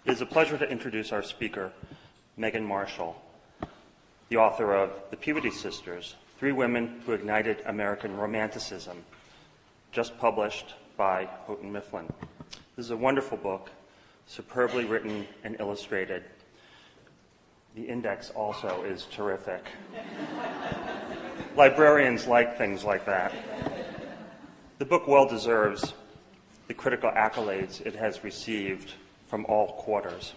It is a pleasure to introduce our speaker, Megan Marshall, the author of The Peabody Sisters, Three Women Who Ignited American Romanticism, just published by Houghton Mifflin. This is a wonderful book, superbly written and illustrated. The index also is terrific. Librarians like things like that. The book well deserves the critical accolades it has received from all quarters.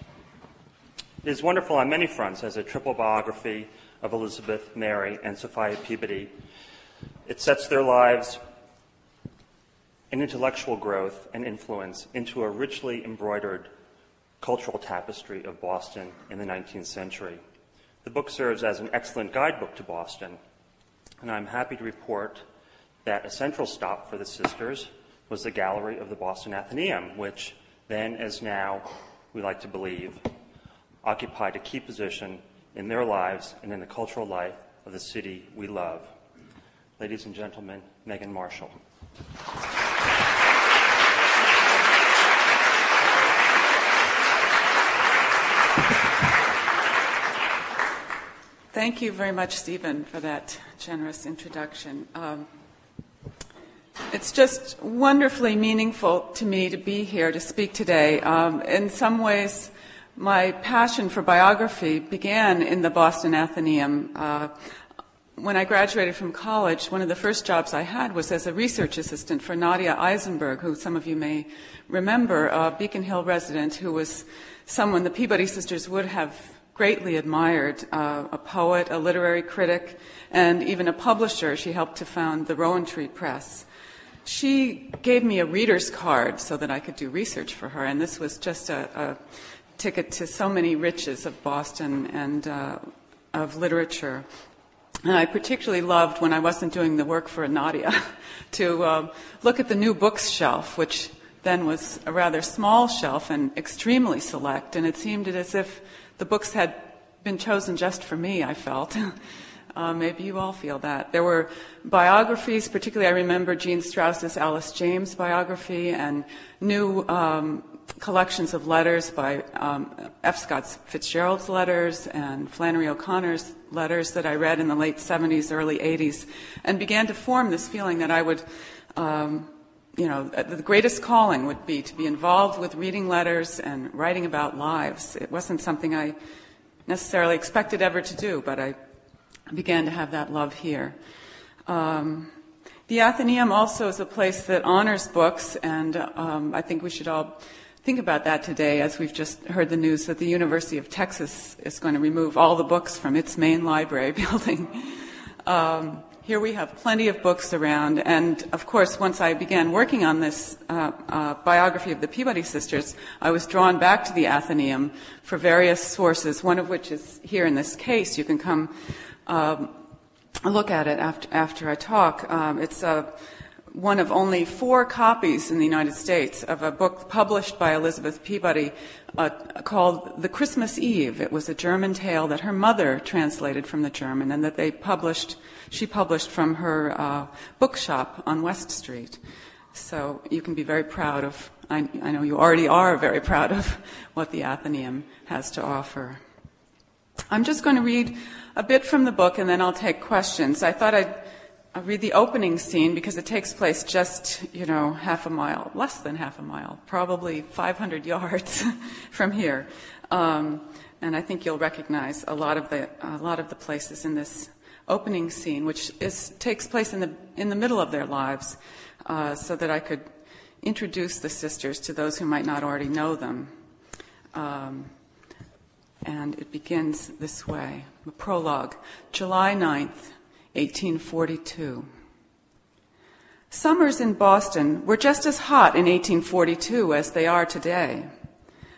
It is wonderful on many fronts as a triple biography of Elizabeth, Mary, and Sophia Peabody. It sets their lives and intellectual growth and influence into a richly embroidered cultural tapestry of Boston in the 19th century. The book serves as an excellent guidebook to Boston, and I'm happy to report that a central stop for the sisters was the gallery of the Boston Athenaeum, which then, as now, we like to believe, occupied a key position in their lives and in the cultural life of the city we love. Ladies and gentlemen, Megan Marshall. Thank you very much, Stephen, for that generous introduction. It's just wonderfully meaningful to me to be here to speak today. In some ways, my passion for biography began in the Boston Athenaeum. When I graduated from college, one of the first jobs I had was as a research assistant for Nadia Eisenberg, who some of you may remember, a Beacon Hill resident who was someone the Peabody Sisters would have greatly admired, a poet, a literary critic, and even a publisher. She helped to found the Rowan Tree Press. She gave me a reader's card so that I could do research for her, and this was just a ticket to so many riches of Boston and of literature. And I particularly loved, when I wasn't doing the work for Nadia, to look at the new books shelf, which then was a rather small shelf and extremely select, and it seemed as if the books had been chosen just for me, I felt. Maybe you all feel that. There were biographies, particularly I remember Jean Strauss's Alice James biography, and new collections of letters by F. Scott Fitzgerald's letters and Flannery O'Connor's letters that I read in the late 70s, early 80s, and began to form this feeling that I would, the greatest calling would be to be involved with reading letters and writing about lives. It wasn't something I necessarily expected ever to do, but I began to have that love here. The Athenaeum also is a place that honors books, and I think we should all think about that today, as we've just heard the news that the University of Texas is going to remove all the books from its main library building. Here we have plenty of books around, and of course, once I began working on this biography of the Peabody Sisters, I was drawn back to the Athenaeum for various sources, one of which is here in this case. You can come look at it after I talk. It's one of only 4 copies in the United States of a book published by Elizabeth Peabody called The Christmas Eve. It was a German tale that her mother translated from the German and that she published from her bookshop on West Street. So you can be very proud of, I know you already are very proud of what the Athenaeum has to offer. I'm just going to read a bit from the book and then I'll take questions. I thought I'd read the opening scene because it takes place just, half a mile, less than half a mile, probably 500 yards from here. And I think you'll recognize a lot of the places in this opening scene, which takes place in the middle of their lives, so that I could introduce the sisters to those who might not already know them. And it begins this way. The prologue, July 9th, 1842. Summers in Boston were just as hot in 1842 as they are today.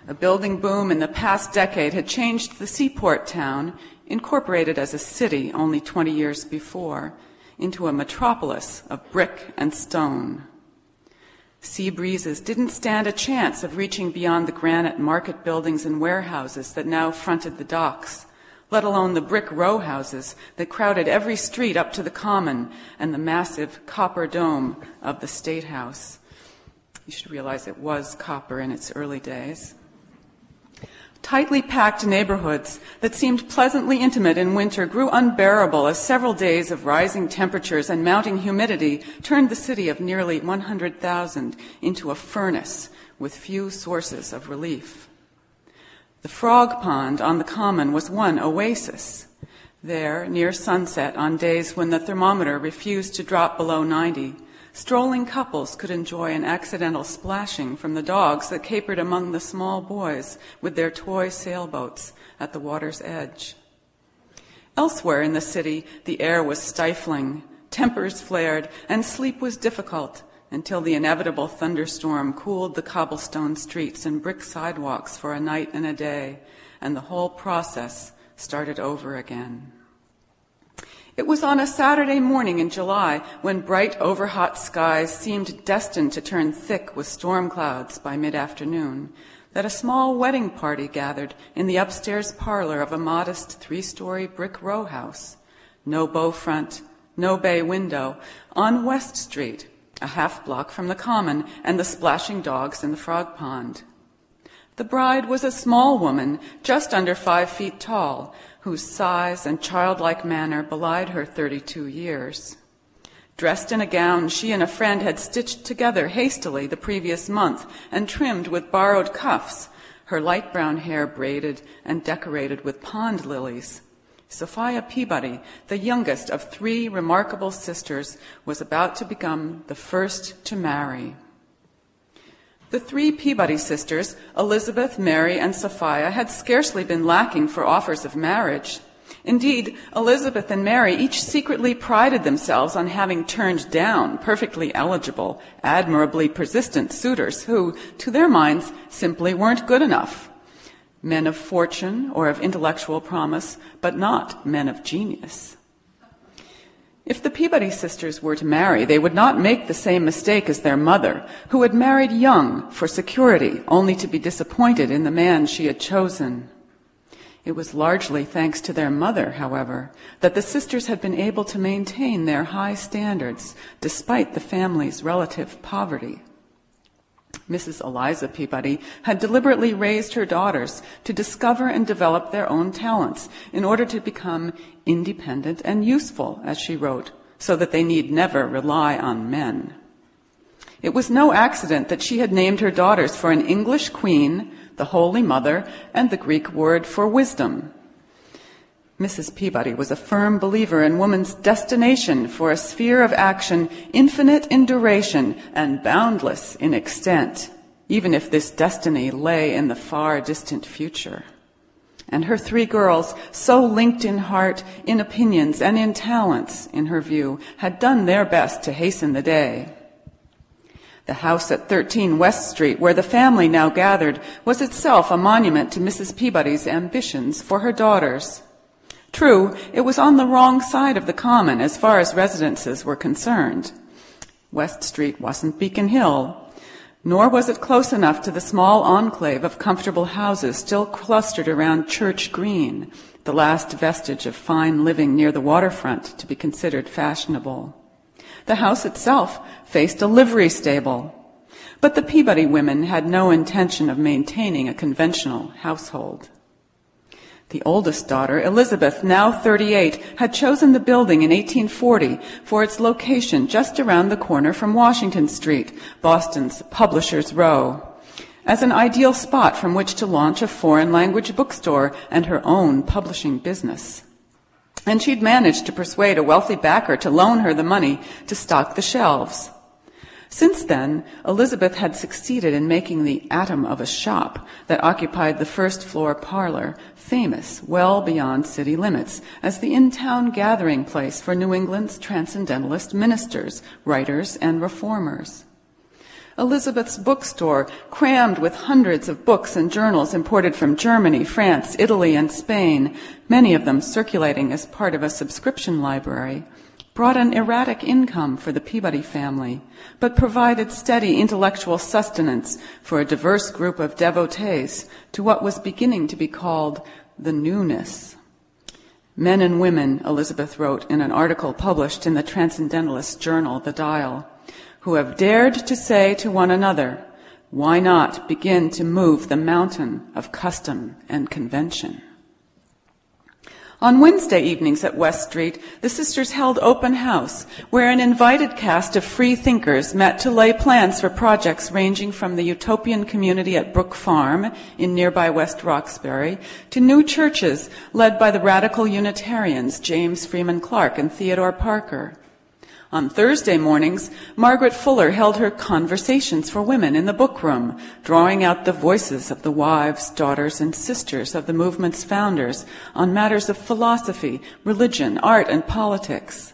A building boom in the past decade had changed the seaport town, incorporated as a city only 20 years before, into a metropolis of brick and stone. Sea breezes didn't stand a chance of reaching beyond the granite market buildings and warehouses that now fronted the docks, let alone the brick row houses that crowded every street up to the Common and the massive copper dome of the State House. You should realize it was copper in its early days. Tightly packed neighborhoods that seemed pleasantly intimate in winter grew unbearable as several days of rising temperatures and mounting humidity turned the city of nearly 100,000 into a furnace with few sources of relief. The frog pond on the common was one oasis. There, near sunset on days when the thermometer refused to drop below 90, strolling couples could enjoy an accidental splashing from the dogs that capered among the small boys with their toy sailboats at the water's edge. Elsewhere in the city, the air was stifling, tempers flared, and sleep was difficult until the inevitable thunderstorm cooled the cobblestone streets and brick sidewalks for a night and a day, and the whole process started over again. It was on a Saturday morning in July, when bright, overhot skies seemed destined to turn thick with storm clouds by mid-afternoon, that a small wedding party gathered in the upstairs parlor of a modest 3-story brick row house, no bow front, no bay window, on West Street, a half-block from the common and the splashing dogs in the frog pond. The bride was a small woman, just under 5 feet tall, whose size and childlike manner belied her 32 years. Dressed in a gown she and a friend had stitched together hastily the previous month and trimmed with borrowed cuffs, her light brown hair braided and decorated with pond lilies, Sophia Peabody, the youngest of 3 remarkable sisters, was about to become the first to marry. The 3 Peabody sisters, Elizabeth, Mary, and Sophia, had scarcely been lacking for offers of marriage. Indeed, Elizabeth and Mary each secretly prided themselves on having turned down perfectly eligible, admirably persistent suitors who, to their minds, simply weren't good enough. Men of fortune or of intellectual promise, but not men of genius. If the Peabody sisters were to marry, they would not make the same mistake as their mother, who had married young for security, only to be disappointed in the man she had chosen. It was largely thanks to their mother, however, that the sisters had been able to maintain their high standards, despite the family's relative poverty. Mrs. Eliza Peabody had deliberately raised her daughters to discover and develop their own talents in order to become independent and useful, as she wrote, so that they need never rely on men. It was no accident that she had named her daughters for an English queen, the Holy Mother, and the Greek word for wisdom. Mrs. Peabody was a firm believer in woman's destination for a sphere of action infinite in duration and boundless in extent, even if this destiny lay in the far distant future. And her 3 girls, so linked in heart, in opinions, and in talents, in her view, had done their best to hasten the day. The house at 13 West Street, where the family now gathered, was itself a monument to Mrs. Peabody's ambitions for her daughters. True, it was on the wrong side of the common as far as residences were concerned. West Street wasn't Beacon Hill, nor was it close enough to the small enclave of comfortable houses still clustered around Church Green, the last vestige of fine living near the waterfront to be considered fashionable. The house itself faced a livery stable, but the Peabody women had no intention of maintaining a conventional household. The oldest daughter, Elizabeth, now 38, had chosen the building in 1840 for its location just around the corner from Washington Street, Boston's Publishers' Row, as an ideal spot from which to launch a foreign language bookstore and her own publishing business. And she'd managed to persuade a wealthy backer to loan her the money to stock the shelves. Since then, Elizabeth had succeeded in making the atom of a shop that occupied the first-floor parlor famous well beyond city limits as the in-town gathering place for New England's transcendentalist ministers, writers, and reformers. Elizabeth's bookstore, crammed with hundreds of books and journals imported from Germany, France, Italy, and Spain, many of them circulating as part of a subscription library, brought an erratic income for the Peabody family, but provided steady intellectual sustenance for a diverse group of devotees to what was beginning to be called the newness. Men and women, Elizabeth wrote in an article published in the Transcendentalist journal, The Dial, who have dared to say to one another, Why not begin to move the mountain of custom and convention? On Wednesday evenings at West Street, the sisters held open house, where an invited cast of free thinkers met to lay plans for projects ranging from the utopian community at Brook Farm in nearby West Roxbury to new churches led by the radical Unitarians James Freeman Clarke and Theodore Parker. On Thursday mornings, Margaret Fuller held her Conversations for Women in the book room, drawing out the voices of the wives, daughters, and sisters of the movement's founders on matters of philosophy, religion, art, and politics.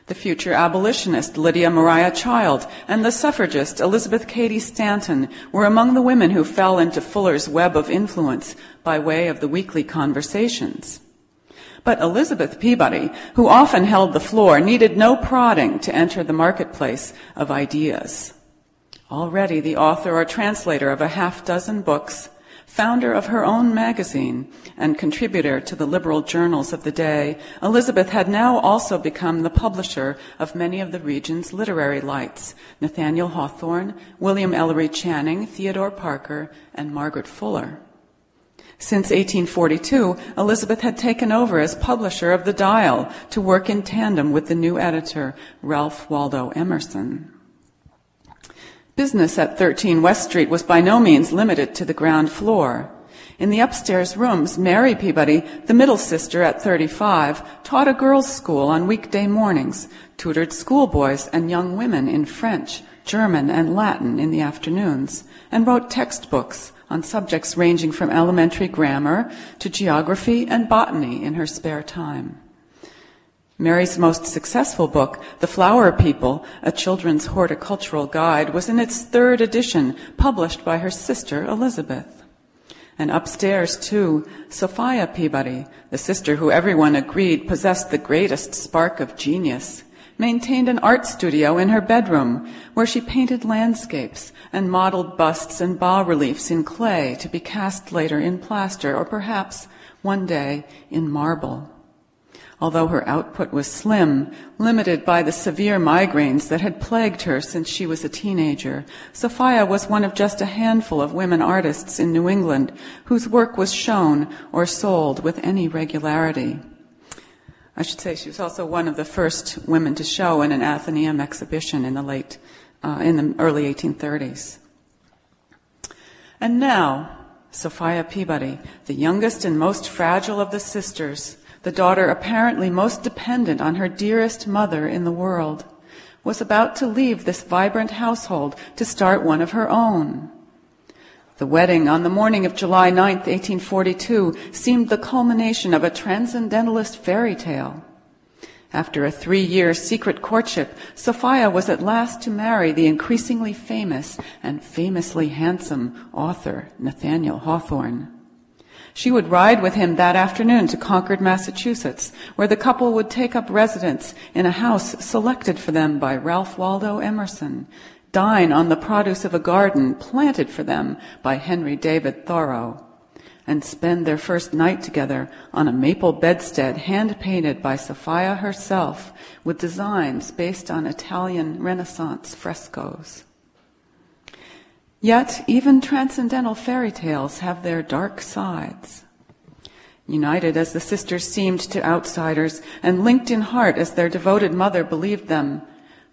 The future abolitionist Lydia Maria Child and the suffragist Elizabeth Cady Stanton were among the women who fell into Fuller's web of influence by way of the weekly Conversations. But Elizabeth Peabody, who often held the floor, needed no prodding to enter the marketplace of ideas. Already the author or translator of a half-dozen books, founder of her own magazine, and contributor to the liberal journals of the day, Elizabeth had now also become the publisher of many of the region's literary lights, Nathaniel Hawthorne, William Ellery Channing, Theodore Parker, and Margaret Fuller. Since 1842, Elizabeth had taken over as publisher of The Dial to work in tandem with the new editor, Ralph Waldo Emerson. Business at 13 West Street was by no means limited to the ground floor. In the upstairs rooms, Mary Peabody, the middle sister at 35, taught a girls' school on weekday mornings, tutored schoolboys and young women in French, German, and Latin in the afternoons, and wrote textbooks on subjects ranging from elementary grammar to geography and botany in her spare time. Mary's most successful book, The Flower People, a children's horticultural guide, was in its third edition, published by her sister Elizabeth. And upstairs, too, Sophia Peabody, the sister who everyone agreed possessed the greatest spark of genius, maintained an art studio in her bedroom where she painted landscapes and modeled busts and bas-reliefs in clay to be cast later in plaster or perhaps one day in marble. Although her output was slim, limited by the severe migraines that had plagued her since she was a teenager, Sophia was one of just a handful of women artists in New England whose work was shown or sold with any regularity. I should say she was also one of the first women to show in an Athenaeum exhibition in the early 1830s. And now, Sophia Peabody, the youngest and most fragile of the sisters, the daughter apparently most dependent on her dearest mother in the world, was about to leave this vibrant household to start one of her own. The wedding on the morning of July 9th, 1842, seemed the culmination of a transcendentalist fairy tale. After a 3-year secret courtship, Sophia was at last to marry the increasingly famous and famously handsome author, Nathaniel Hawthorne. She would ride with him that afternoon to Concord, Massachusetts, where the couple would take up residence in a house selected for them by Ralph Waldo Emerson, dine on the produce of a garden planted for them by Henry David Thoreau, and spend their first night together on a maple bedstead hand-painted by Sophia herself with designs based on Italian Renaissance frescoes. Yet even transcendental fairy tales have their dark sides. United as the sisters seemed to outsiders and linked in heart as their devoted mother believed them,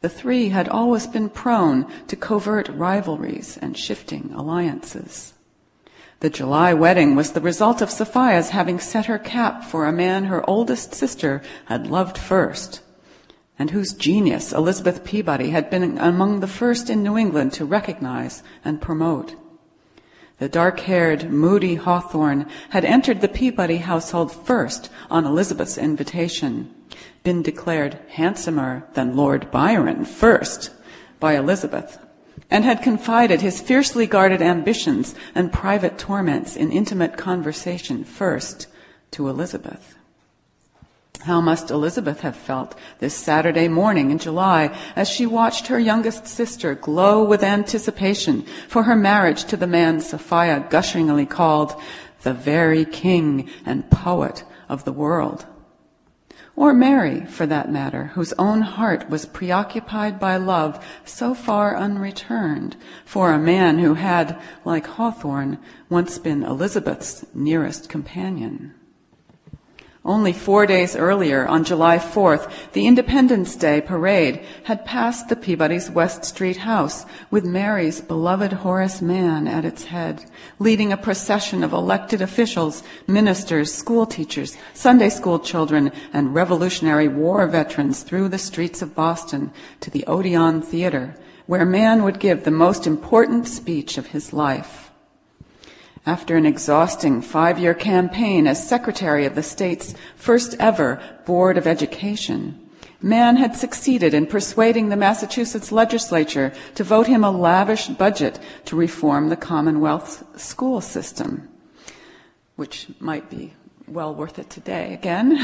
the three had always been prone to covert rivalries and shifting alliances. The July wedding was the result of Sophia's having set her cap for a man her oldest sister had loved first, and whose genius Elizabeth Peabody had been among the first in New England to recognize and promote. The dark-haired, moody Hawthorne had entered the Peabody household first on Elizabeth's invitation, been declared handsomer than Lord Byron first by Elizabeth, and had confided his fiercely guarded ambitions and private torments in intimate conversation first to Elizabeth. How must Elizabeth have felt this Saturday morning in July as she watched her youngest sister glow with anticipation for her marriage to the man Sophia gushingly called the very king and poet of the world? or Mary, for that matter, whose own heart was preoccupied by love so far unreturned for a man who had, like Hawthorne, once been Elizabeth's nearest companion. Only 4 days earlier, on July 4th, the Independence Day parade had passed the Peabody's West Street house with Mary's beloved Horace Mann at its head, leading a procession of elected officials, ministers, school teachers, Sunday school children, and Revolutionary War veterans through the streets of Boston to the Odeon Theater, where Mann would give the most important speech of his life. After an exhausting 5-year campaign as secretary of the state's first ever Board of Education, Mann had succeeded in persuading the Massachusetts legislature to vote him a lavish budget to reform the Commonwealth's school system, which might be well worth it today again.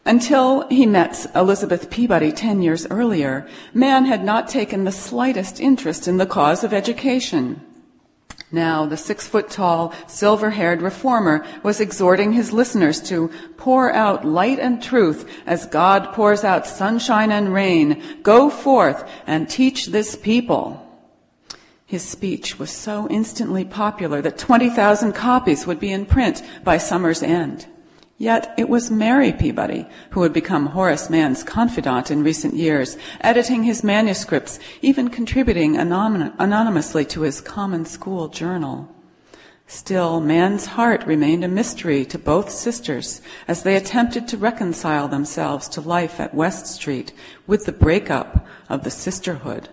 Until he met Elizabeth Peabody 10 years earlier, Mann had not taken the slightest interest in the cause of education. Now, the 6-foot-tall, silver-haired reformer was exhorting his listeners to pour out light and truth as God pours out sunshine and rain. Go forth and teach this people. His speech was so instantly popular that 20,000 copies would be in print by summer's end. Yet it was Mary Peabody who had become Horace Mann's confidant in recent years, editing his manuscripts, even contributing anonymously to his common school journal. Still, Mann's heart remained a mystery to both sisters as they attempted to reconcile themselves to life at West Street with the breakup of the sisterhood.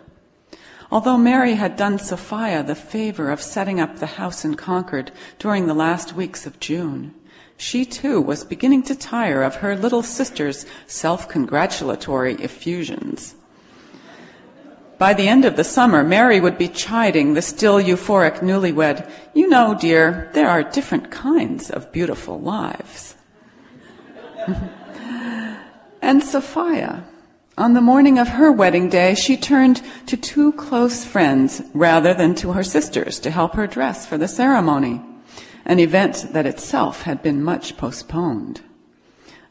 Although Mary had done Sophia the favor of setting up the house in Concord during the last weeks of June, she, too, was beginning to tire of her little sister's self-congratulatory effusions. By the end of the summer, Mary would be chiding the still euphoric newlywed, "You know, dear, there are different kinds of beautiful lives." And Sophia, on the morning of her wedding day, she turned to 2 close friends rather than to her sisters to help her dress for the ceremony, an event that itself had been much postponed.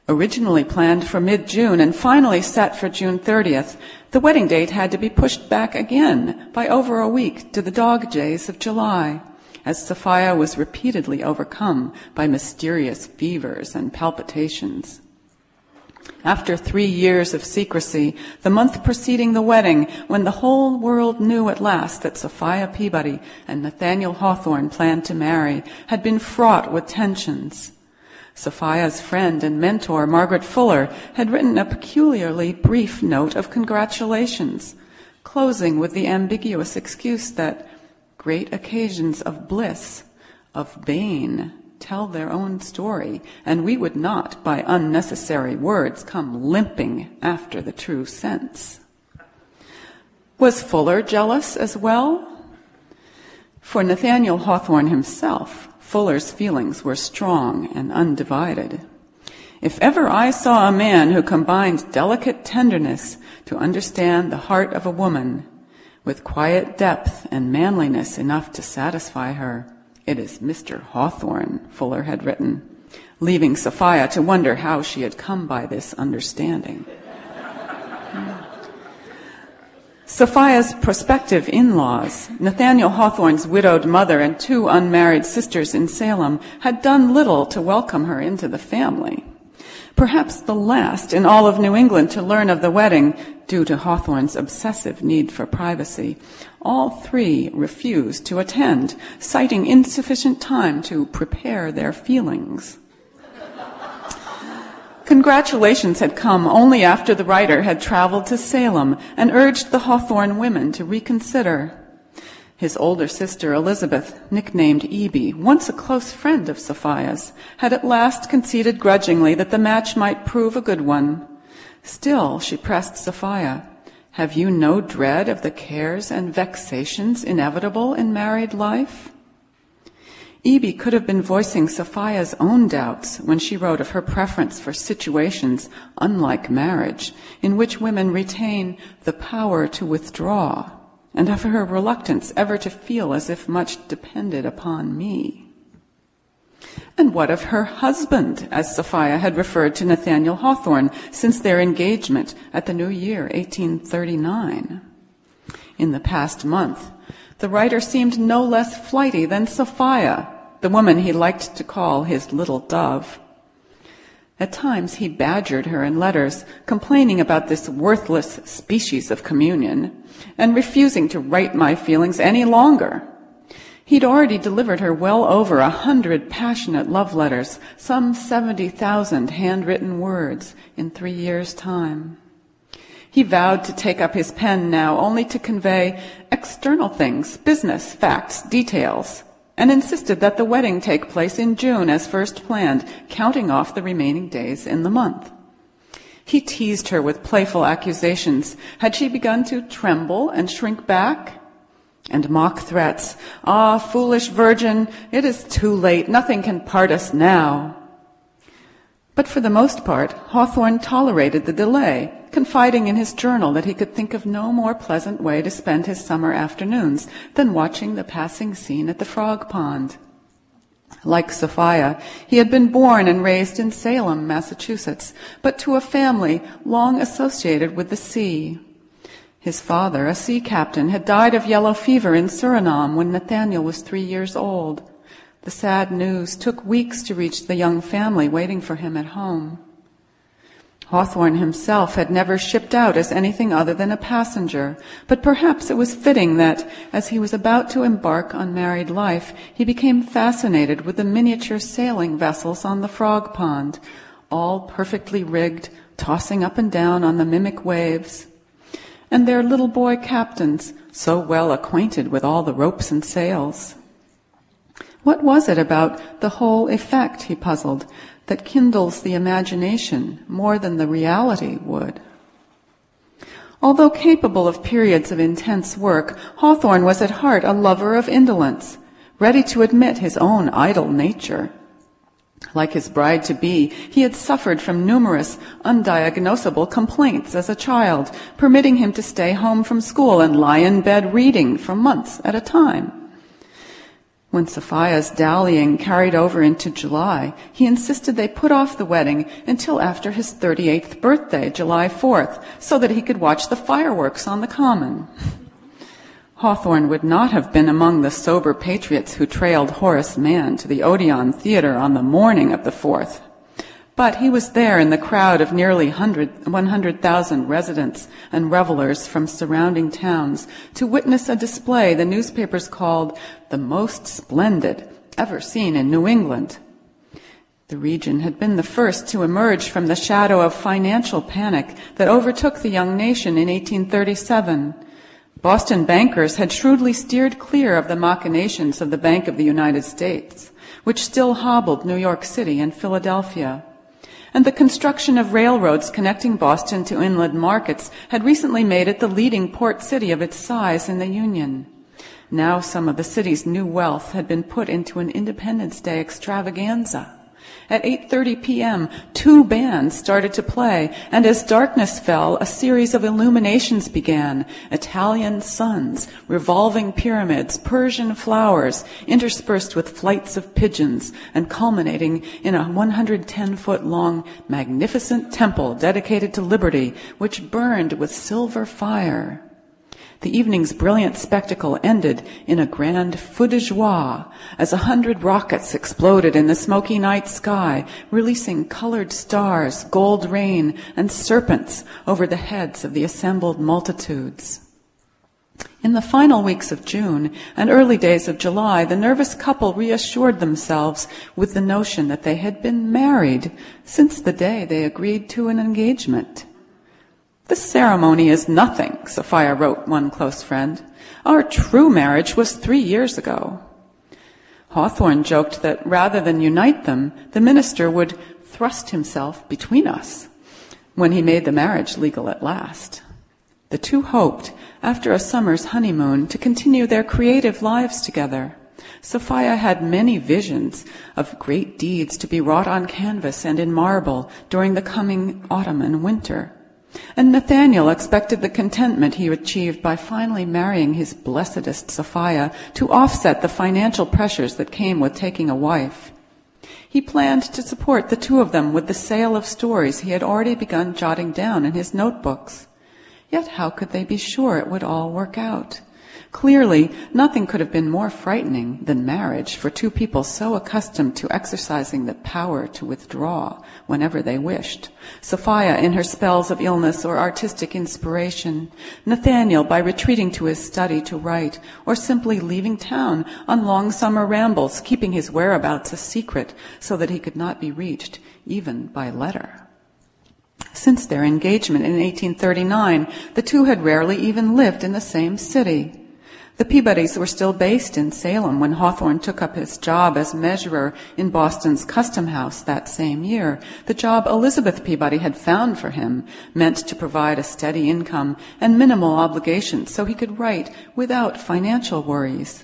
Originally planned for mid-June and finally set for June 30th, the wedding date had to be pushed back again by over a week to the dog days of July, as Sophia was repeatedly overcome by mysterious fevers and palpitations. After 3 years of secrecy, the month preceding the wedding, when the whole world knew at last that Sophia Peabody and Nathaniel Hawthorne planned to marry, had been fraught with tensions. Sophia's friend and mentor, Margaret Fuller, had written a peculiarly brief note of congratulations, closing with the ambiguous excuse that great occasions of bliss, of bane, tell their own story, and we would not, by unnecessary words, come limping after the true sense. Was Fuller jealous as well? For Nathaniel Hawthorne himself, Fuller's feelings were strong and undivided. If ever I saw a man who combined delicate tenderness to understand the heart of a woman, with quiet depth and manliness enough to satisfy her, it is Mr. Hawthorne, Fuller had written, leaving Sophia to wonder how she had come by this understanding. Sophia's prospective in-laws, Nathaniel Hawthorne's widowed mother and 2 unmarried sisters in Salem, had done little to welcome her into the family. Perhaps the last in all of New England to learn of the wedding, due to Hawthorne's obsessive need for privacy, all 3 refused to attend, citing insufficient time to prepare their feelings. Congratulations had come only after the writer had traveled to Salem and urged the Hawthorne women to reconsider. His older sister, Elizabeth, nicknamed Evie, once a close friend of Sophia's, had at last conceded grudgingly that the match might prove a good one. Still, she pressed Sophia, "Have you no dread of the cares and vexations inevitable in married life?" Evie could have been voicing Sophia's own doubts when she wrote of her preference for situations unlike marriage, in which women retain the power to withdraw, and of her reluctance ever to feel as if much depended upon me. And what of her husband, as Sophia had referred to Nathaniel Hawthorne since their engagement at the new year, 1839? In the past month, the writer seemed no less flighty than Sophia, the woman he liked to call his little dove. At times he badgered her in letters, complaining about this worthless species of communion, and refusing to write my feelings any longer. He'd already delivered her well over 100 passionate love letters, some 70,000 handwritten words in 3 years' time. He vowed to take up his pen now only to convey external things, business, facts, details, and insisted that the wedding take place in June as first planned, counting off the remaining days in the month. He teased her with playful accusations. Had she begun to tremble and shrink back? And mock threats. Ah, foolish virgin, it is too late. Nothing can part us now. But for the most part, Hawthorne tolerated the delay, confiding in his journal that he could think of no more pleasant way to spend his summer afternoons than watching the passing scene at the frog pond. Like Sophia, he had been born and raised in Salem, Massachusetts, but to a family long associated with the sea. His father, a sea captain, had died of yellow fever in Suriname when Nathaniel was 3 years old. The sad news took weeks to reach the young family waiting for him at home. Hawthorne himself had never shipped out as anything other than a passenger, but perhaps it was fitting that, as he was about to embark on married life, he became fascinated with the miniature sailing vessels on the frog pond, all perfectly rigged, tossing up and down on the mimic waves, and their little boy captains, so well acquainted with all the ropes and sails. What was it about the whole effect, he puzzled, that kindles the imagination more than the reality would? Although capable of periods of intense work, Hawthorne was at heart a lover of indolence, ready to admit his own idle nature. Like his bride-to-be, he had suffered from numerous undiagnosable complaints as a child, permitting him to stay home from school and lie in bed reading for months at a time. When Sophia's dallying carried over into July, he insisted they put off the wedding until after his 38th birthday, July 4th, so that he could watch the fireworks on the common. Hawthorne would not have been among the sober patriots who trailed Horace Mann to the Odeon Theater on the morning of the 4th. But he was there in the crowd of nearly 100,000 residents and revelers from surrounding towns to witness a display the newspapers called the most splendid ever seen in New England. The region had been the first to emerge from the shadow of financial panic that overtook the young nation in 1837. Boston bankers had shrewdly steered clear of the machinations of the Bank of the United States, which still hobbled New York City and Philadelphia. And the construction of railroads connecting Boston to inland markets had recently made it the leading port city of its size in the Union. Now some of the city's new wealth had been put into an Independence Day extravaganza. At 8:30 p.m., 2 bands started to play, and as darkness fell, a series of illuminations began. Italian suns, revolving pyramids, Persian flowers, interspersed with flights of pigeons, and culminating in a 110-foot-long magnificent temple dedicated to liberty, which burned with silver fire. The evening's brilliant spectacle ended in a grand feu de joie as 100 rockets exploded in the smoky night sky, releasing colored stars, gold rain, and serpents over the heads of the assembled multitudes. In the final weeks of June and early days of July, the nervous couple reassured themselves with the notion that they had been married since the day they agreed to an engagement. "The ceremony is nothing," Sophia wrote one close friend. "Our true marriage was 3 years ago." Hawthorne joked that rather than unite them, the minister would thrust himself between us when he made the marriage legal at last. The two hoped, after a summer's honeymoon, to continue their creative lives together. Sophia had many visions of great deeds to be wrought on canvas and in marble during the coming autumn and winter. And Nathaniel expected the contentment he achieved by finally marrying his blessedest Sophia to offset the financial pressures that came with taking a wife. He planned to support the two of them with the sale of stories he had already begun jotting down in his notebooks. Yet how could they be sure it would all work out? Clearly, nothing could have been more frightening than marriage for two people so accustomed to exercising the power to withdraw whenever they wished. Sophia in her spells of illness or artistic inspiration, Nathaniel by retreating to his study to write, or simply leaving town on long summer rambles, keeping his whereabouts a secret so that he could not be reached, even by letter. Since their engagement in 1839, the two had rarely even lived in the same city. The Peabodys were still based in Salem when Hawthorne took up his job as measurer in Boston's Custom House that same year. The job Elizabeth Peabody had found for him meant to provide a steady income and minimal obligations so he could write without financial worries.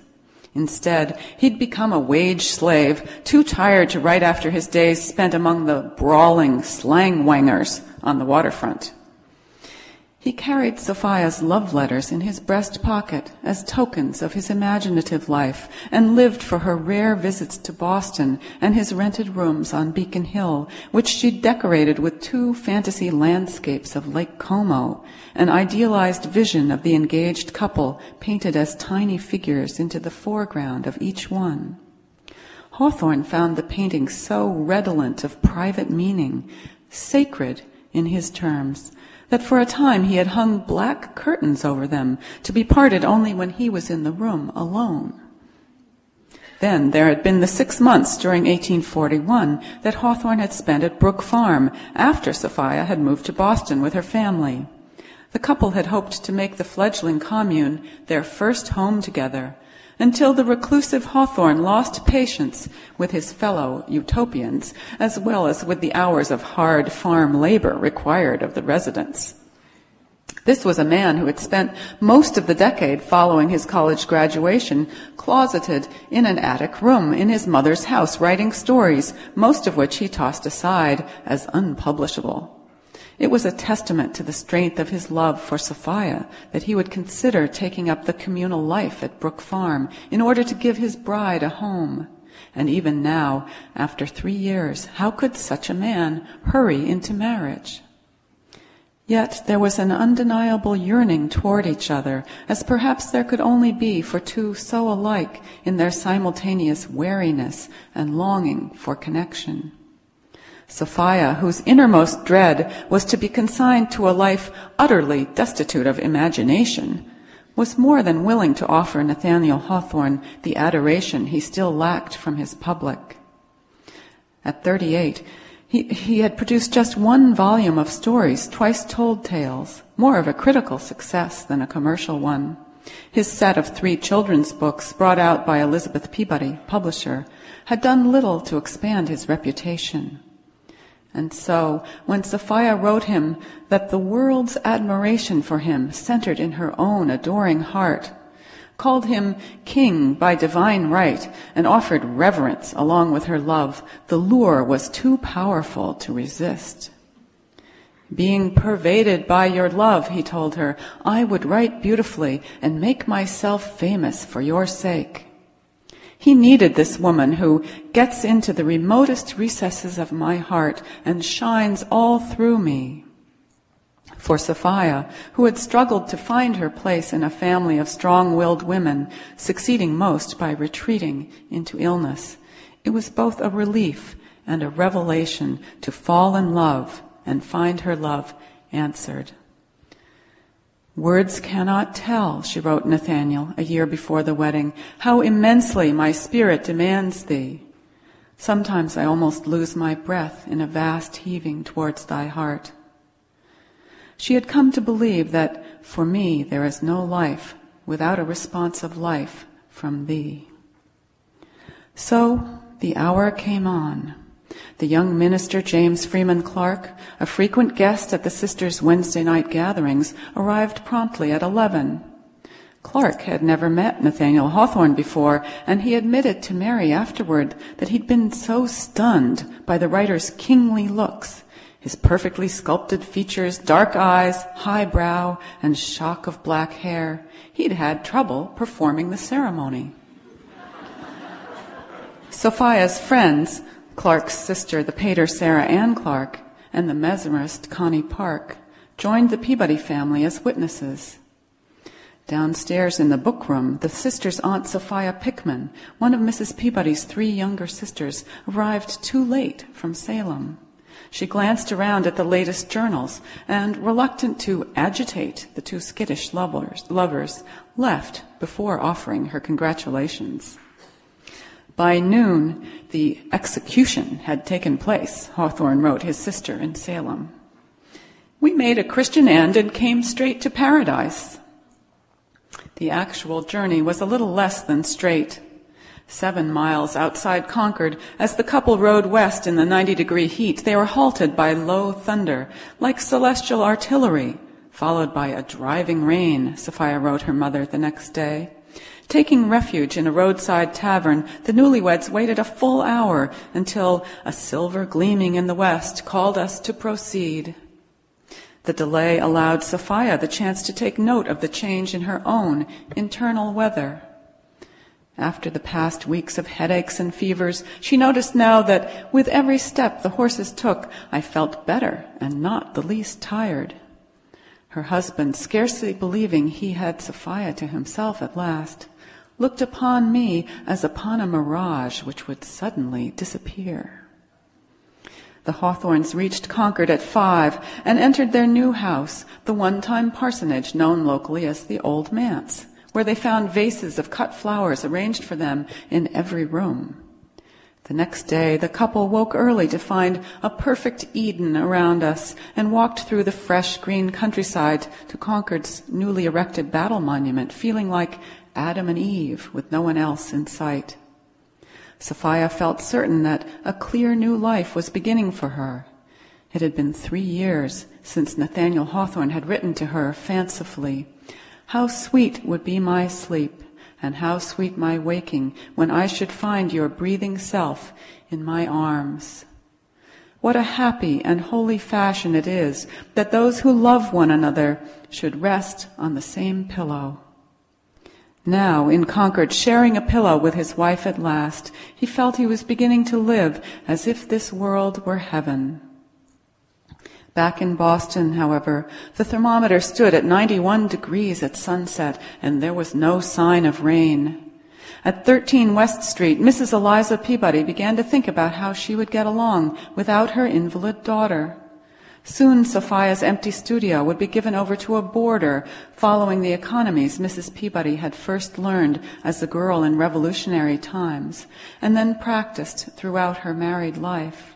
Instead, he'd become a wage slave, too tired to write after his days spent among the brawling slang-wangers on the waterfront. He carried Sophia's love letters in his breast pocket as tokens of his imaginative life and lived for her rare visits to Boston and his rented rooms on Beacon Hill, which she decorated with two fantasy landscapes of Lake Como, an idealized vision of the engaged couple painted as tiny figures into the foreground of each one. Hawthorne found the paintings so redolent of private meaning, sacred in his terms, that for a time he had hung black curtains over them, to be parted only when he was in the room alone. Then there had been the 6 months during 1841 that Hawthorne had spent at Brook Farm after Sophia had moved to Boston with her family. The couple had hoped to make the fledgling commune their first home together, until the reclusive Hawthorne lost patience with his fellow utopians, as well as with the hours of hard farm labor required of the residents. This was a man who had spent most of the decade following his college graduation closeted in an attic room in his mother's house, writing stories, most of which he tossed aside as unpublishable. It was a testament to the strength of his love for Sophia that he would consider taking up the communal life at Brook Farm in order to give his bride a home. And even now, after 3 years, how could such a man hurry into marriage? Yet there was an undeniable yearning toward each other, as perhaps there could only be for two so alike in their simultaneous wariness and longing for connection. Sophia, whose innermost dread was to be consigned to a life utterly destitute of imagination, was more than willing to offer Nathaniel Hawthorne the adoration he still lacked from his public. At 38, he had produced just 1 volume of stories, Twice Told Tales, more of a critical success than a commercial one. His set of 3 children's books, brought out by Elizabeth Peabody, publisher, had done little to expand his reputation. And so, when Sophia wrote him that the world's admiration for him centered in her own adoring heart, called him king by divine right, and offered reverence along with her love, the lure was too powerful to resist. Being pervaded by your love, he told her, I would write beautifully and make myself famous for your sake. He needed this woman who gets into the remotest recesses of my heart and shines all through me. For Sophia, who had struggled to find her place in a family of strong-willed women, succeeding most by retreating into illness, it was both a relief and a revelation to fall in love and find her love answered. Words cannot tell, she wrote Nathaniel a year before the wedding, how immensely my spirit demands thee. Sometimes I almost lose my breath in a vast heaving towards thy heart. She had come to believe that for me there is no life without a response of life from thee. So the hour came on. The young minister, James Freeman Clark, a frequent guest at the sisters' Wednesday night gatherings, arrived promptly at 11. Clark had never met Nathaniel Hawthorne before, and he admitted to Mary afterward that he'd been so stunned by the writer's kingly looks, his perfectly sculpted features, dark eyes, high brow, and shock of black hair, he'd had trouble performing the ceremony. Sophia's friends, Clark's sister, the painter Sarah Ann Clark, and the mesmerist Connie Park joined the Peabody family as witnesses. Downstairs in the bookroom, the sisters' aunt Sophia Pickman, one of Mrs. Peabody's 3 younger sisters, arrived too late from Salem. She glanced around at the latest journals and, reluctant to agitate the 2 skittish lovers, left before offering her congratulations. By noon, the execution had taken place, Hawthorne wrote his sister in Salem. We made a Christian end and came straight to paradise. The actual journey was a little less than straight. 7 miles outside Concord, as the couple rode west in the 90-degree heat, they were halted by low thunder, like celestial artillery, followed by a driving rain, Sophia wrote her mother the next day. Taking refuge in a roadside tavern, the newlyweds waited a full hour until a silver gleaming in the west called us to proceed. The delay allowed Sophia the chance to take note of the change in her own internal weather. After the past weeks of headaches and fevers, she noticed now that with every step the horses took, I felt better and not the least tired. Her husband, scarcely believing he had Sophia to himself at last, looked upon me as upon a mirage which would suddenly disappear. The Hawthornes reached Concord at 5 and entered their new house, the one-time parsonage known locally as the Old Manse, where they found vases of cut flowers arranged for them in every room. The next day, the couple woke early to find a perfect Eden around us and walked through the fresh green countryside to Concord's newly erected battle monument, feeling like Adam and Eve with no one else in sight. Sophia felt certain that a clear new life was beginning for her. It had been 3 years since Nathaniel Hawthorne had written to her fancifully, "How sweet would be my sleep, and how sweet my waking, when I should find your breathing self in my arms." What a happy and holy fashion it is that those who love one another should rest on the same pillow. Now, in Concord, sharing a pillow with his wife at last, he felt he was beginning to live as if this world were heaven. Back in Boston, however, the thermometer stood at 91 degrees at sunset, and there was no sign of rain. At 13 West Street, Mrs. Eliza Peabody began to think about how she would get along without her invalid daughter. Soon Sophia's empty studio would be given over to a boarder, following the economies Mrs. Peabody had first learned as a girl in revolutionary times, and then practiced throughout her married life.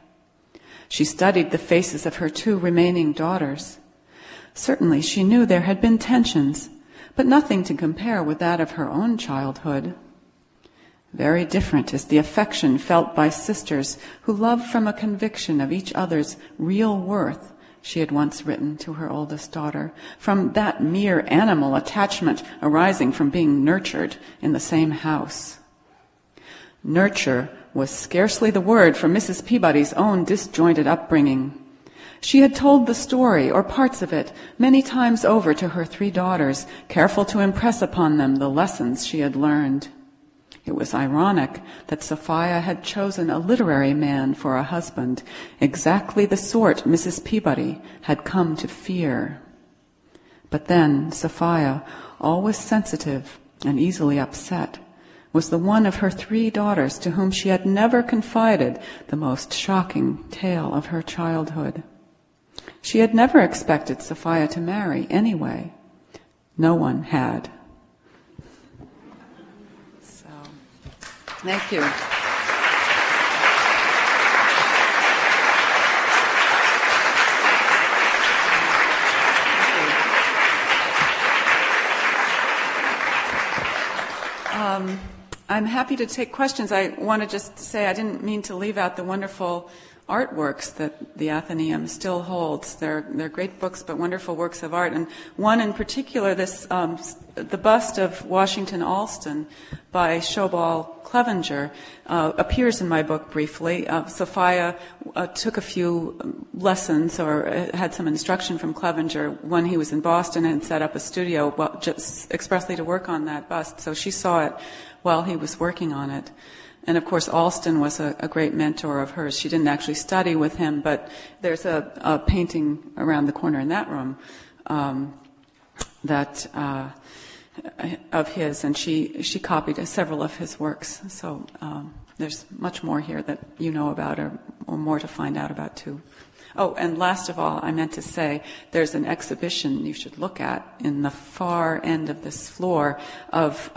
She studied the faces of her 2 remaining daughters. Certainly she knew there had been tensions, but nothing to compare with that of her own childhood. Very different is the affection felt by sisters who love from a conviction of each other's real worth, she had once written to her oldest daughter, from that mere animal attachment arising from being nurtured in the same house. Nurture was scarcely the word for Mrs. Peabody's own disjointed upbringing. She had told the story, or parts of it, many times over to her 3 daughters, careful to impress upon them the lessons she had learned. It was ironic that Sophia had chosen a literary man for a husband, exactly the sort Mrs. Peabody had come to fear. But then Sophia, always sensitive and easily upset, was the one of her 3 daughters to whom she had never confided the most shocking tale of her childhood. She had never expected Sophia to marry anyway. No one had. So, thank you. I'm happy to take questions. I want to just say I didn't mean to leave out the wonderful artworks that the Athenaeum still holds. They're great books, but wonderful works of art. And one in particular, the bust of Washington Allston by Shobal Clevenger appears in my book briefly. Sophia took a few lessons or had some instruction from Clevenger when he was in Boston and set up a studio just expressly to work on that bust. So she saw it while he was working on it. And of course, Alston was a great mentor of hers. She didn't actually study with him, but there's a painting around the corner in that room of his, and she copied several of his works. So there's much more here that you know about, or more to find out about too. Oh, and last of all, I meant to say, there's an exhibition you should look at in the far end of this floor of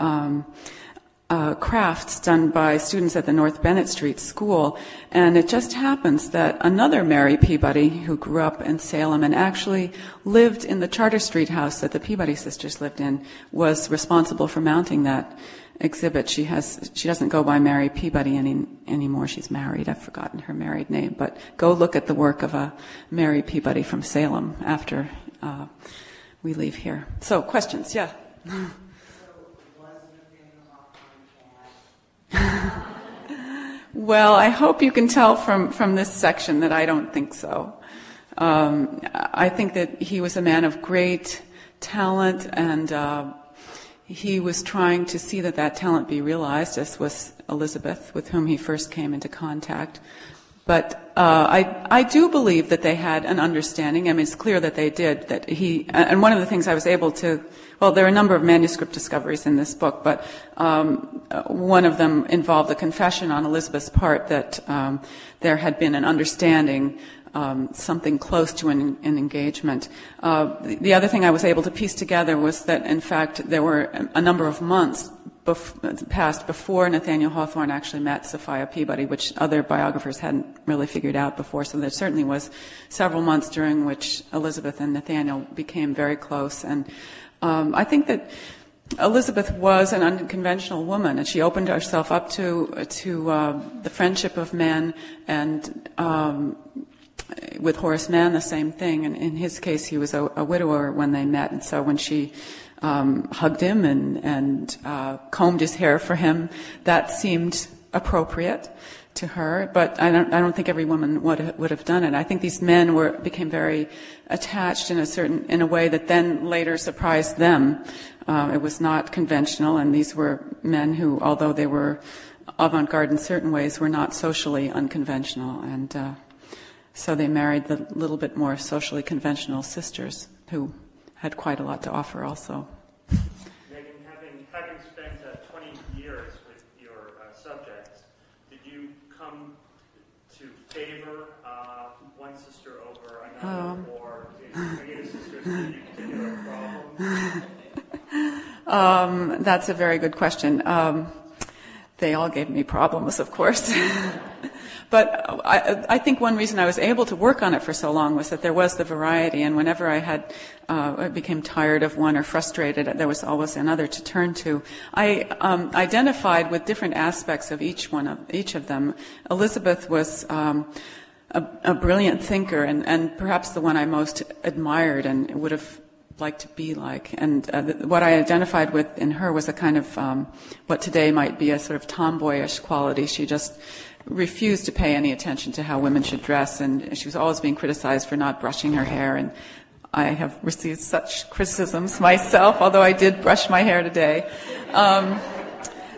crafts done by students at the North Bennett Street School. And it just happens that another Mary Peabody, who grew up in Salem and actually lived in the Charter Street house that the Peabody sisters lived in, was responsible for mounting that exhibit. She doesn't go by Mary Peabody anymore. She's married. I've forgotten her married name. But go look at the work of a Mary Peabody from Salem after we leave here. So, questions? Yeah. Well, I hope you can tell from this section that I don't think so. I think that he was a man of great talent, and he was trying to see that talent be realized, as was Elizabeth, with whom he first came into contact. But I do believe that they had an understanding. I mean, it's clear that they did. And one of the things I was able to, well, there are a number of manuscript discoveries in this book, but one of them involved a confession on Elizabeth's part that there had been an understanding, something close to an engagement. The other thing I was able to piece together was that, in fact, there were a number of months passed before Nathaniel Hawthorne actually met Sophia Peabody, which other biographers hadn't really figured out before. So there certainly was several months during which Elizabeth and Nathaniel became very close. And I think that Elizabeth was an unconventional woman, and she opened herself up to the friendship of men, and with Horace Mann, the same thing. And in his case, he was a widower when they met, and so when she hugged him and combed his hair for him, that seemed appropriate to her. But I don't think every woman would have done it. I think these men became very attached in a way that then later surprised them. It was not conventional, and these were men who, although they were avant-garde in certain ways, were not socially unconventional. And so they married the little bit more socially conventional sisters, who had quite a lot to offer also. Megan, having spent 20 years with your subjects, did you come to favor one sister over another, or did any of the sisters give you particular problems? That's a very good question. They all gave me problems, of course. But I think one reason I was able to work on it for so long was that there was the variety, and whenever I became tired of one or frustrated, there was always another to turn to. I identified with different aspects of each of them. Elizabeth was a brilliant thinker, and perhaps the one I most admired and would have liked to be like. And what I identified with in her was a kind of what today might be a sort of tomboyish quality. She just refused to pay any attention to how women should dress, and she was always being criticized for not brushing her hair, and I have received such criticisms myself, although I did brush my hair today.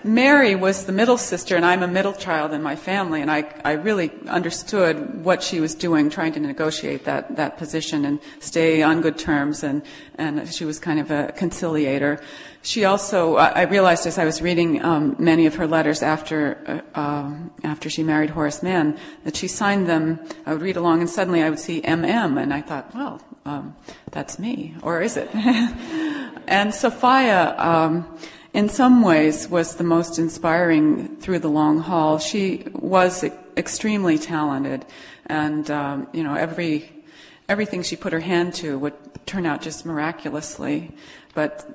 Mary was the middle sister, and I'm a middle child in my family, and I really understood what she was doing, trying to negotiate that position and stay on good terms, and she was kind of a conciliator. She also, I realized as I was reading many of her letters after she married Horace Mann, that she signed them. I would read along, and suddenly I would see M.M., and I thought, well, that's me, or is it? And Sophia, in some ways, was the most inspiring through the long haul. She was extremely talented, and everything she put her hand to would turn out just miraculously. But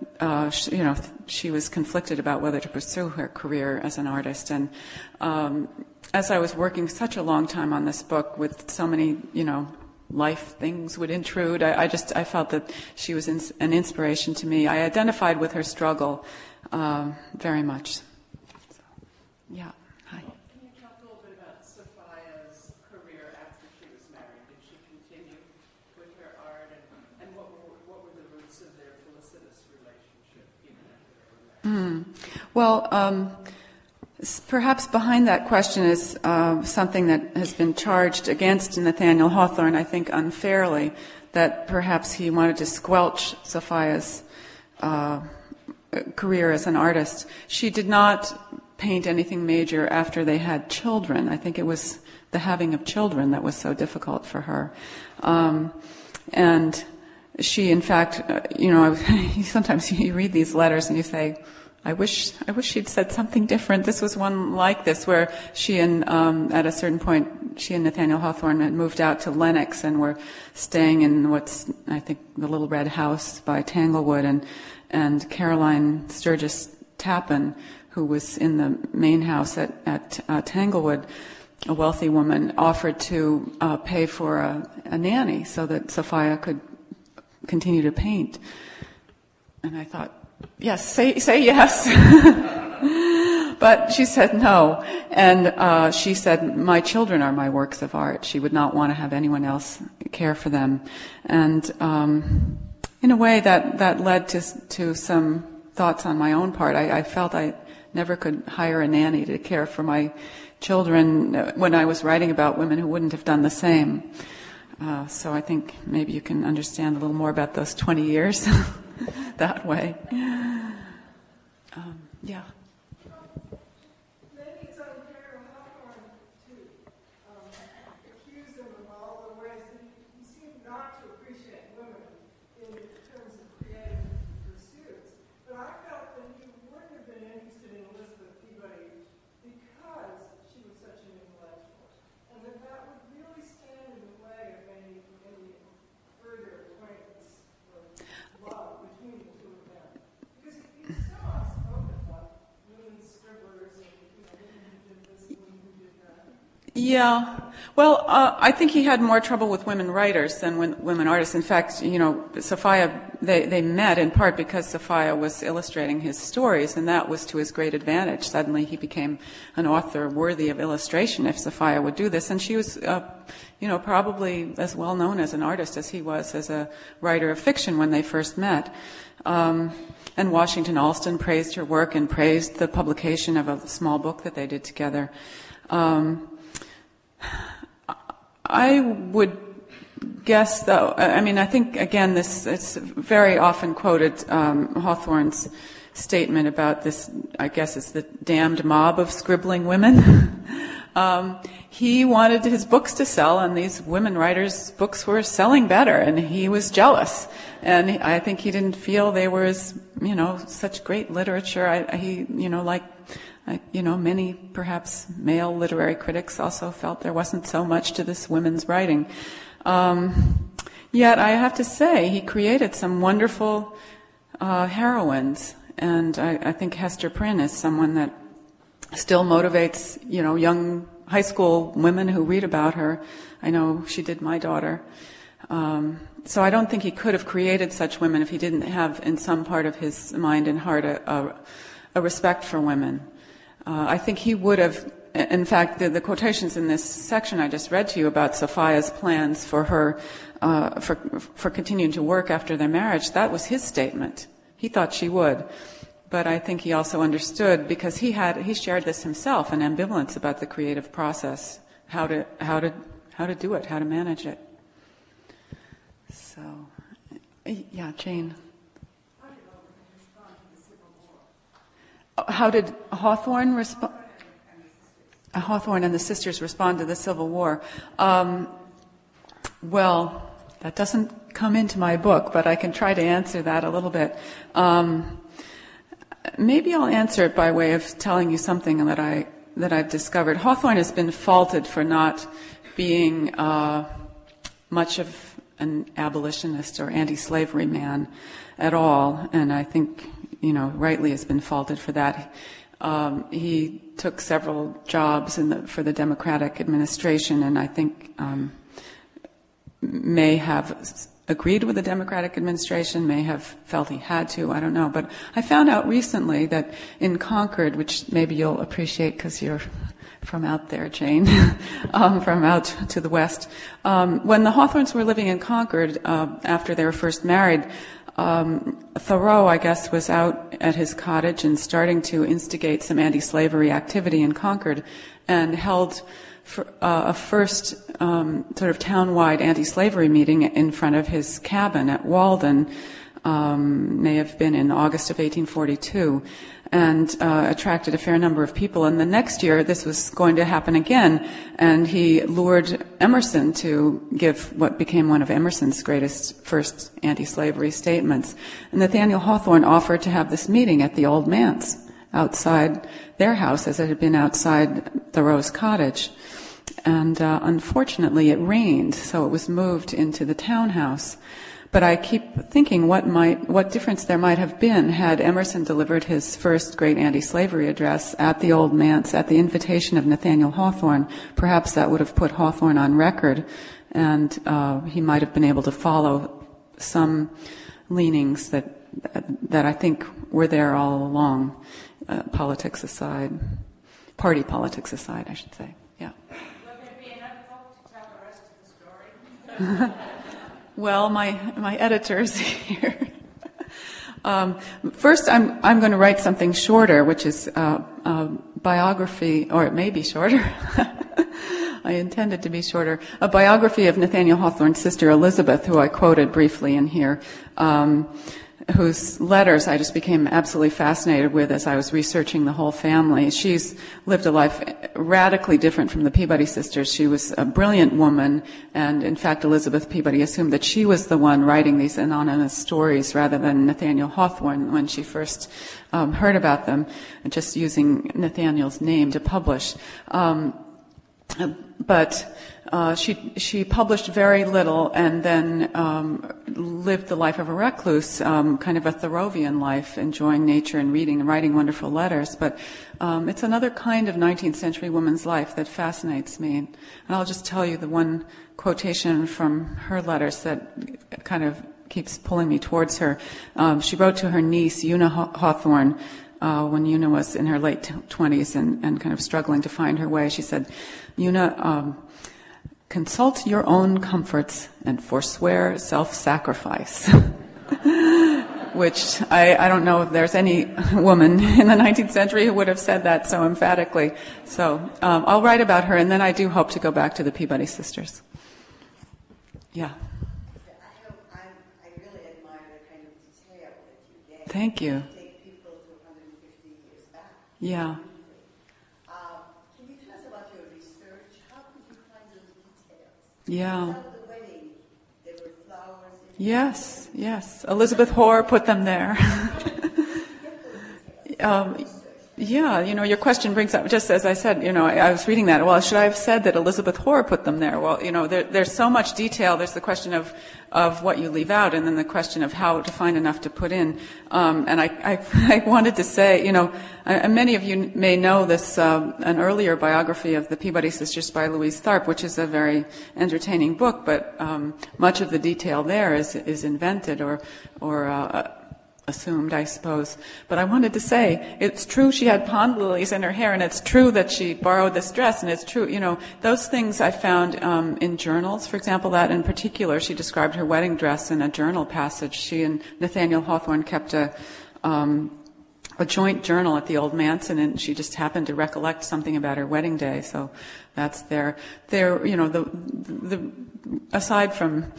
she was conflicted about whether to pursue her career as an artist. And as I was working such a long time on this book, with so many life things would intrude, I felt that she was an inspiration to me. I identified with her struggle very much. So, yeah. Hi. Can you talk a little bit about Sophia's career after she was married? Did she continue with her art, and what were the roots of their felicitous relationship even after they were married? Well, Perhaps behind that question is something that has been charged against Nathaniel Hawthorne, I think unfairly, that perhaps he wanted to squelch Sophia's career as an artist. She did not paint anything major after they had children. I think it was the having of children that was so difficult for her. And she, in fact, sometimes you read these letters and you say, I wish she'd said something different. This was one like this, where she and, at a certain point, she and Nathaniel Hawthorne had moved out to Lenox and were staying in what's, I think, the Little Red House by Tanglewood, and Caroline Sturgis Tappan, who was in the main house at Tanglewood, a wealthy woman, offered to pay for a nanny so that Sophia could continue to paint. And I thought, yes, say yes. But she said no. And she said, my children are my works of art. She would not want to have anyone else care for them. And in a way, that led to some thoughts on my own part. I felt I never could hire a nanny to care for my children when I was writing about women who wouldn't have done the same. So I think maybe you can understand a little more about those 20 years that way. Yeah. Maybe it's unfair to Hawthorne to accuse him of all the ways that he seemed not to appreciate women in terms of creative pursuits. But I felt that he wouldn't have been interested in Elizabeth Peabody because she was such an intellectual, and that would really stand in the way of any further acquaintance or love between the two of them. Because he's so outspoken about women scribblers and women who did this, women who did that. Yeah. Well, I think he had more trouble with women writers than women artists. In fact, Sophia, they met in part because Sophia was illustrating his stories, and that was to his great advantage. Suddenly he became an author worthy of illustration if Sophia would do this. And she was, probably as well known as an artist as he was as a writer of fiction when they first met. And Washington Allston praised her work and praised the publication of a small book that they did together. I would guess, though, I think, again, it's very often quoted, Hawthorne's statement about this, I guess it's the damned mob of scribbling women. He wanted his books to sell, and these women writers' books were selling better, and he was jealous. And I think he didn't feel they were as, such great literature. Many perhaps male literary critics also felt there wasn't so much to this women's writing. Yet I have to say, he created some wonderful heroines, and I think Hester Prynne is someone that still motivates, young high school women who read about her. I know she did my daughter. So I don't think he could have created such women if he didn't have, in some part of his mind and heart, a respect for women. I think he would have, in fact, the quotations in this section I just read to you about Sophia's plans for her, for continuing to work after their marriage, that was his statement. He thought she would. But I think he also understood, because he shared this himself, an ambivalence about the creative process, how to do it, how to manage it. So, yeah, Jane. How did Hawthorne respond? Hawthorne and the sisters respond to the Civil War. Well, that doesn't come into my book, but I can try to answer that a little bit. Maybe I'll answer it by way of telling you something that I've discovered. Hawthorne has been faulted for not being much of an abolitionist or anti-slavery man at all, and I think, rightly has been faulted for that. He took several jobs for the Democratic administration, and I think may have agreed with the Democratic administration, may have felt he had to, I don't know. But I found out recently that in Concord, which maybe you'll appreciate because you're from out there, Jane, from out to the west, when the Hawthornes were living in Concord after they were first married, Thoreau, I guess, was out at his cottage and starting to instigate some anti-slavery activity in Concord, and held a first sort of town-wide anti-slavery meeting in front of his cabin at Walden, may have been in August of 1842, and attracted a fair number of people. And the next year, this was going to happen again, and he lured Emerson to give what became one of Emerson's greatest first anti-slavery statements. And Nathaniel Hawthorne offered to have this meeting at the Old Manse, outside their house, as it had been outside Thoreau's cottage. And unfortunately, it rained, so it was moved into the townhouse. But I keep thinking what difference there might have been had Emerson delivered his first great anti-slavery address at the Old Manse at the invitation of Nathaniel Hawthorne. Perhaps that would have put Hawthorne on record, and he might have been able to follow some leanings that I think were there all along, politics aside, party politics aside, I should say. Yeah. Will there be another book to tell the rest of the story? Well, my editor's here. First, I'm going to write something shorter, which is a biography, or it may be shorter. I intended to be shorter. A biography of Nathaniel Hawthorne's sister Elizabeth, who I quoted briefly in here, whose letters I just became absolutely fascinated with as I was researching the whole family. She's lived a life radically different from the Peabody sisters. She was a brilliant woman, and in fact Elizabeth Peabody assumed that she was the one writing these anonymous stories rather than Nathaniel Hawthorne when she first heard about them, just using Nathaniel's name to publish. But she published very little, and then lived the life of a recluse, kind of a Thoreauvian life, enjoying nature and reading and writing wonderful letters. But it's another kind of 19th century woman's life that fascinates me. And I'll just tell you the one quotation from her letters that kind of keeps pulling me towards her. She wrote to her niece, Una Hawthorne, when Una was in her late 20s and kind of struggling to find her way. She said, Una, consult your own comforts and forswear self-sacrifice. Which I don't know if there's any woman in the 19th century who would have said that so emphatically. So I'll write about her, and then I do hope to go back to the Peabody sisters. Yeah. I really admire the kind of detail that you gave. Thank you. Take people to 150 years back. Yeah. Can you tell us about your research? How could you find those details? Yeah. At the wedding, there were flowers. Yes, yes. Elizabeth Hoare put them there. Yeah, your question brings up, just as I said, I was reading that. Well, should I have said that Elizabeth Hoare put them there? Well, there's so much detail. There's the question of what you leave out, and then the question of how to find enough to put in. And I wanted to say, many of you may know this, an earlier biography of the Peabody Sisters by Louise Tharpe, which is a very entertaining book, but much of the detail there is invented or assumed, I suppose. But I wanted to say, it's true she had pond lilies in her hair, and it's true that she borrowed this dress, and it's true, those things I found in journals. For example, that in particular, she described her wedding dress in a journal passage. She and Nathaniel Hawthorne kept a joint journal at the Old Manse, and she just happened to recollect something about her wedding day, so that's there. Aside from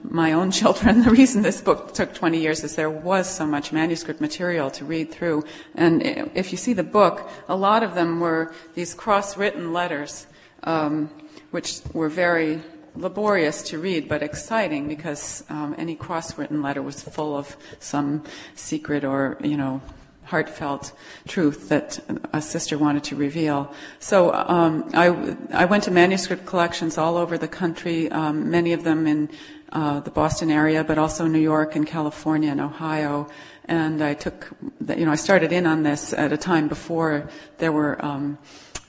my own children, the reason this book took 20 years is there was so much manuscript material to read through. And if you see the book, a lot of them were these cross-written letters, which were very laborious to read, but exciting because any cross-written letter was full of some secret or, heartfelt truth that a sister wanted to reveal. So I went to manuscript collections all over the country, many of them in the Boston area, but also New York and California and Ohio. And I started in on this at a time before there were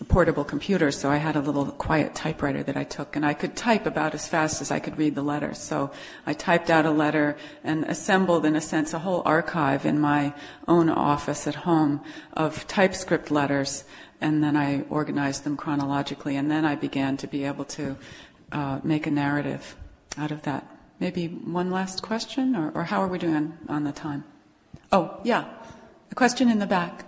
portable computers, so I had a little quiet typewriter that I took, and I could type about as fast as I could read the letters. So I typed out a letter and assembled, in a sense, a whole archive in my own office at home of typescript letters, and then I organized them chronologically, and then I began to be able to make a narrative out of that maybe one last question, or how are we doing on the time? Oh, yeah. A question in the back.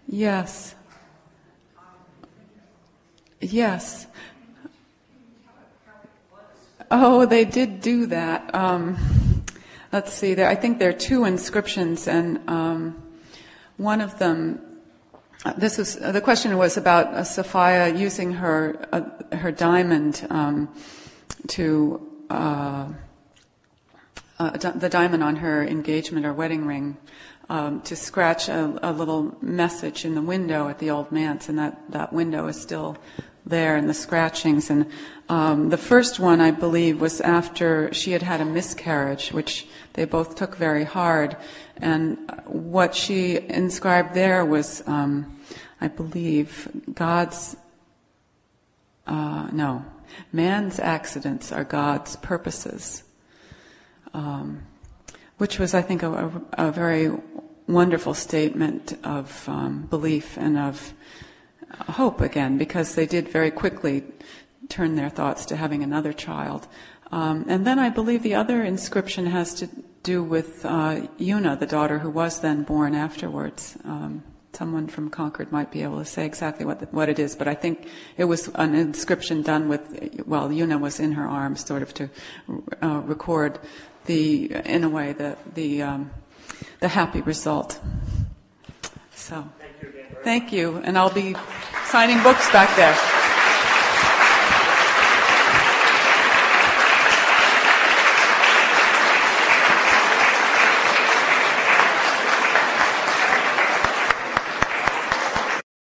Yes. Yes. Oh, they did do that. Let's see. I think there are two inscriptions, and one of them. The question was about Sophia using her diamond to the diamond on her engagement or wedding ring. To scratch a little message in the window at the old manse, and that window is still there in the scratchings. And the first one, I believe, was after she had had a miscarriage, which they both took very hard. And what she inscribed there was, I believe, man's accidents are God's purposes. Which was, I think, a very wonderful statement of belief and of hope again, because they did very quickly turn their thoughts to having another child. And then I believe the other inscription has to do with Una, the daughter who was then born afterwards. Someone from Concord might be able to say exactly what it is, but I think it was an inscription done with, Una was in her arms, sort of to record in a way, the happy result. So, thank you, and I'll be signing books back there.